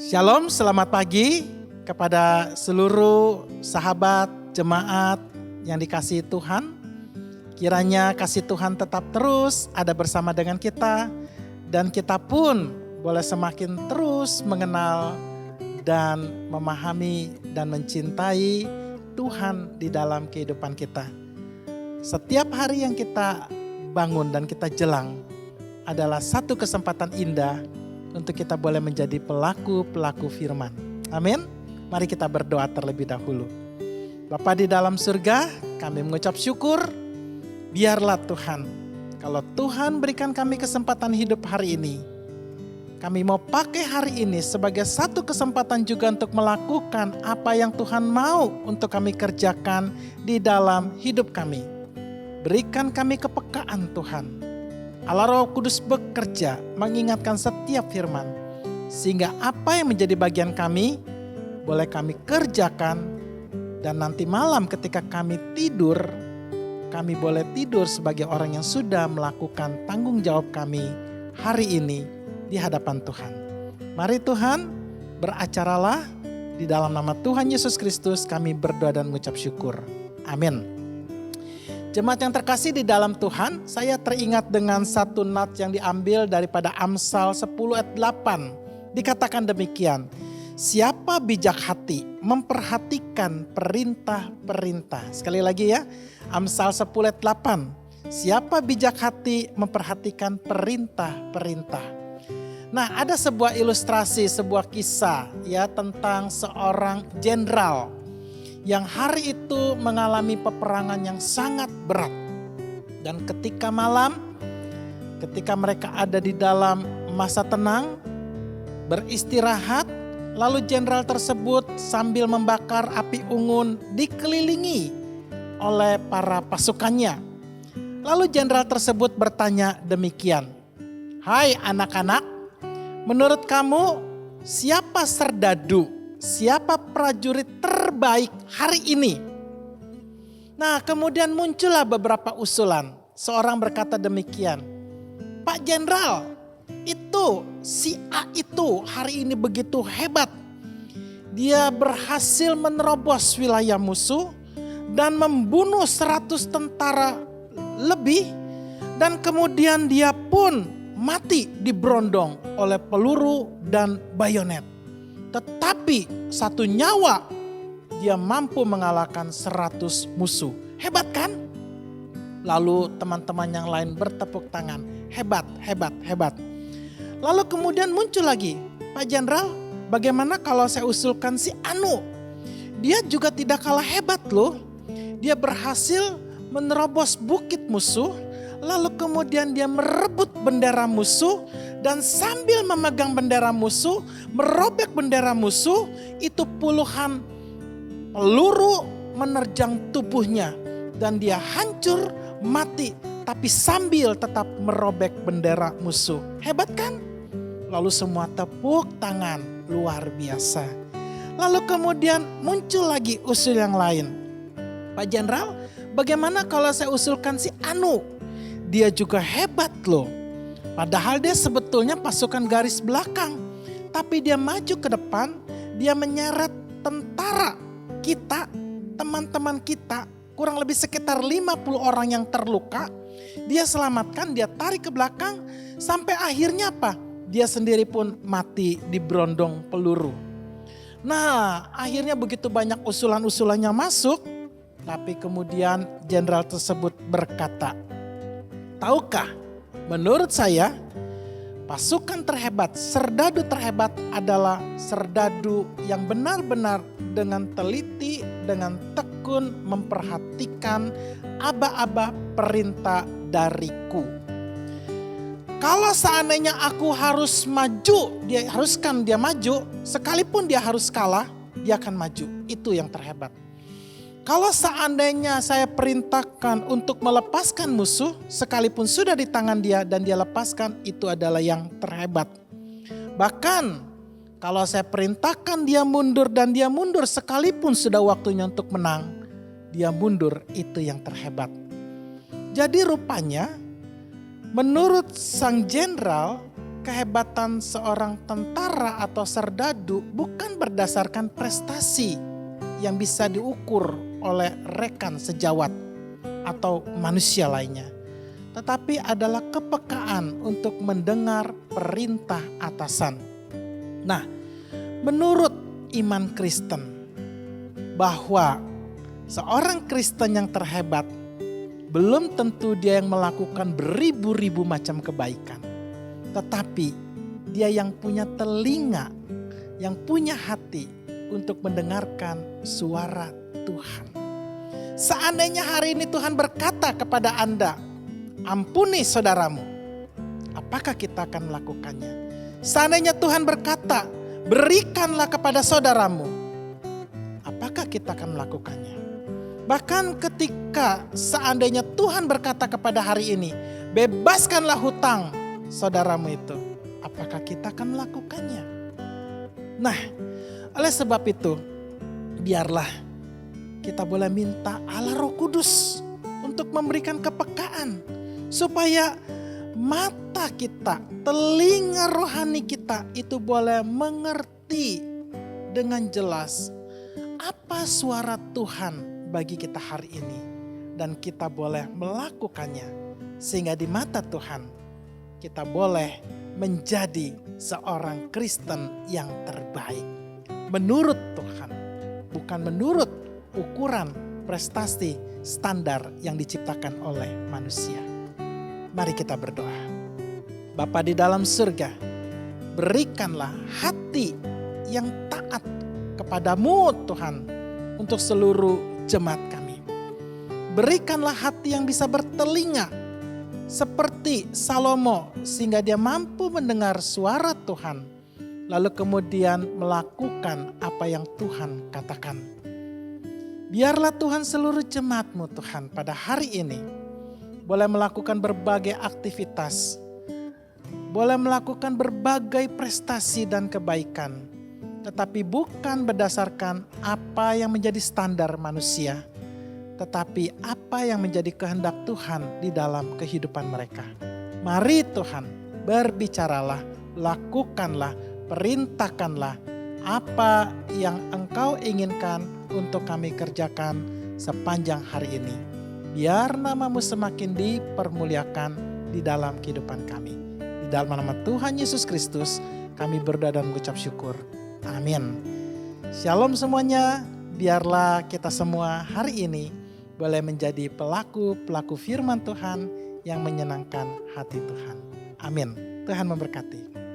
Shalom, selamat pagi kepada seluruh sahabat jemaat yang dikasihi Tuhan. Kiranya kasih Tuhan tetap terus ada bersama dengan kita dan kita pun boleh semakin terus mengenal dan memahami dan mencintai Tuhan di dalam kehidupan kita. Setiap hari yang kita bangun dan kita jelang adalah satu kesempatan indah untuk kita boleh menjadi pelaku-pelaku firman. Amin. Mari kita berdoa terlebih dahulu. Bapa di dalam surga, kami mengucap syukur. Biarlah Tuhan, kalau Tuhan berikan kami kesempatan hidup hari ini, kami mau pakai hari ini sebagai satu kesempatan juga untuk melakukan apa yang Tuhan mau untuk kami kerjakan di dalam hidup kami. Berikan kami kepekaan Tuhan. Allah Roh Kudus bekerja mengingatkan setiap firman. Sehingga apa yang menjadi bagian kami, boleh kami kerjakan. Dan nanti malam ketika kami tidur, kami boleh tidur sebagai orang yang sudah melakukan tanggung jawab kami hari ini di hadapan Tuhan. Mari Tuhan, beracaralah di dalam nama Tuhan Yesus Kristus kami berdoa dan mengucap syukur. Amin. Jemaat yang terkasih di dalam Tuhan, saya teringat dengan satu nats yang diambil daripada Amsal 10 ayat 8. Dikatakan demikian, siapa bijak hati memperhatikan perintah-perintah. Sekali lagi ya, Amsal 10 ayat 8. Siapa bijak hati memperhatikan perintah-perintah. Nah, ada sebuah ilustrasi, sebuah kisah ya tentang seorang jenderal yang hari itu mengalami peperangan yang sangat berat. Dan ketika malam, ketika mereka ada di dalam masa tenang, beristirahat, lalu jenderal tersebut sambil membakar api unggun dikelilingi oleh para pasukannya. Lalu jenderal tersebut bertanya demikian, "Hai anak-anak, menurut kamu siapa serdadu? Siapa prajurit terbaik hari ini?" Nah, kemudian muncullah beberapa usulan. Seorang berkata demikian, "Pak Jenderal, itu si A itu hari ini begitu hebat. Dia berhasil menerobos wilayah musuh dan membunuh 100 tentara lebih. Dan kemudian dia pun mati diberondong oleh peluru dan bayonet. Tetapi satu nyawa dia mampu mengalahkan 100 musuh. Hebat kan?" Lalu teman-teman yang lain bertepuk tangan. Hebat, hebat, hebat. Lalu kemudian muncul lagi, "Pak Jenderal, bagaimana kalau saya usulkan si Anu? Dia juga tidak kalah hebat loh. Dia berhasil menerobos bukit musuh. Lalu kemudian dia merebut bendera musuh. Dan sambil memegang bendera musuh, merobek bendera musuh, itu puluhan peluru menerjang tubuhnya. Dan dia hancur, mati, tapi sambil tetap merobek bendera musuh. Hebat kan?" Lalu semua tepuk tangan, luar biasa. Lalu kemudian muncul lagi usul yang lain. "Pak Jenderal, bagaimana kalau saya usulkan si Anu? Dia juga hebat loh. Padahal dia sebetulnya pasukan garis belakang. Tapi dia maju ke depan, dia menyeret tentara kita, teman-teman kita, kurang lebih sekitar 50 orang yang terluka. Dia selamatkan, dia tarik ke belakang, sampai akhirnya apa? Dia sendiri pun mati diberondong peluru." Nah, akhirnya begitu banyak usulan-usulannya masuk. Tapi kemudian jenderal tersebut berkata, "Tahukah, menurut saya pasukan terhebat, serdadu terhebat adalah serdadu yang benar-benar dengan teliti, dengan tekun memperhatikan aba-aba perintah dariku. Kalau seandainya aku harus maju, dia haruskan dia maju, sekalipun dia harus kalah, dia akan maju. Itu yang terhebat. Kalau seandainya saya perintahkan untuk melepaskan musuh, sekalipun sudah di tangan dia dan dia lepaskan, itu adalah yang terhebat. Bahkan kalau saya perintahkan dia mundur dan dia mundur, sekalipun sudah waktunya untuk menang, dia mundur, itu yang terhebat." Jadi rupanya menurut sang jenderal, kehebatan seorang tentara atau serdadu bukan berdasarkan prestasi yang bisa diukur oleh rekan sejawat atau manusia lainnya, tetapi adalah kepekaan untuk mendengar perintah atasan. Nah, menurut iman Kristen, bahwa seorang Kristen yang terhebat belum tentu dia yang melakukan beribu-ribu macam kebaikan, tetapi dia yang punya telinga, yang punya hati untuk mendengarkan suara Tuhan. Seandainya hari ini Tuhan berkata kepada Anda, ampuni saudaramu, apakah kita akan melakukannya? Seandainya Tuhan berkata, berikanlah kepada saudaramu, apakah kita akan melakukannya? Bahkan ketika seandainya Tuhan berkata kepada hari ini, bebaskanlah hutang saudaramu itu, apakah kita akan melakukannya? Nah, oleh sebab itu, biarlah kita boleh minta Allah Roh Kudus untuk memberikan kepekaan, supaya mata kita, telinga rohani kita itu boleh mengerti dengan jelas apa suara Tuhan bagi kita hari ini, dan kita boleh melakukannya, sehingga di mata Tuhan kita boleh menjadi seorang Kristen yang terbaik menurut Tuhan, bukan menurut ukuran prestasi standar yang diciptakan oleh manusia. Mari kita berdoa. Bapa di dalam surga, berikanlah hati yang taat kepadamu Tuhan untuk seluruh jemaat kami. Berikanlah hati yang bisa bertelinga seperti Salomo, sehingga dia mampu mendengar suara Tuhan, lalu kemudian melakukan apa yang Tuhan katakan. Biarlah Tuhan seluruh jemaat-Mu Tuhan pada hari ini boleh melakukan berbagai aktivitas, boleh melakukan berbagai prestasi dan kebaikan, tetapi bukan berdasarkan apa yang menjadi standar manusia, tetapi apa yang menjadi kehendak Tuhan di dalam kehidupan mereka. Mari Tuhan, berbicaralah, lakukanlah, perintahkanlah apa yang Engkau inginkan untuk kami kerjakan sepanjang hari ini. Biar nama-Mu semakin dipermuliakan di dalam kehidupan kami. Di dalam nama Tuhan Yesus Kristus kami berdoa dan mengucap syukur. Amin. Shalom semuanya. Biarlah kita semua hari ini boleh menjadi pelaku-pelaku firman Tuhan yang menyenangkan hati Tuhan. Amin. Tuhan memberkati.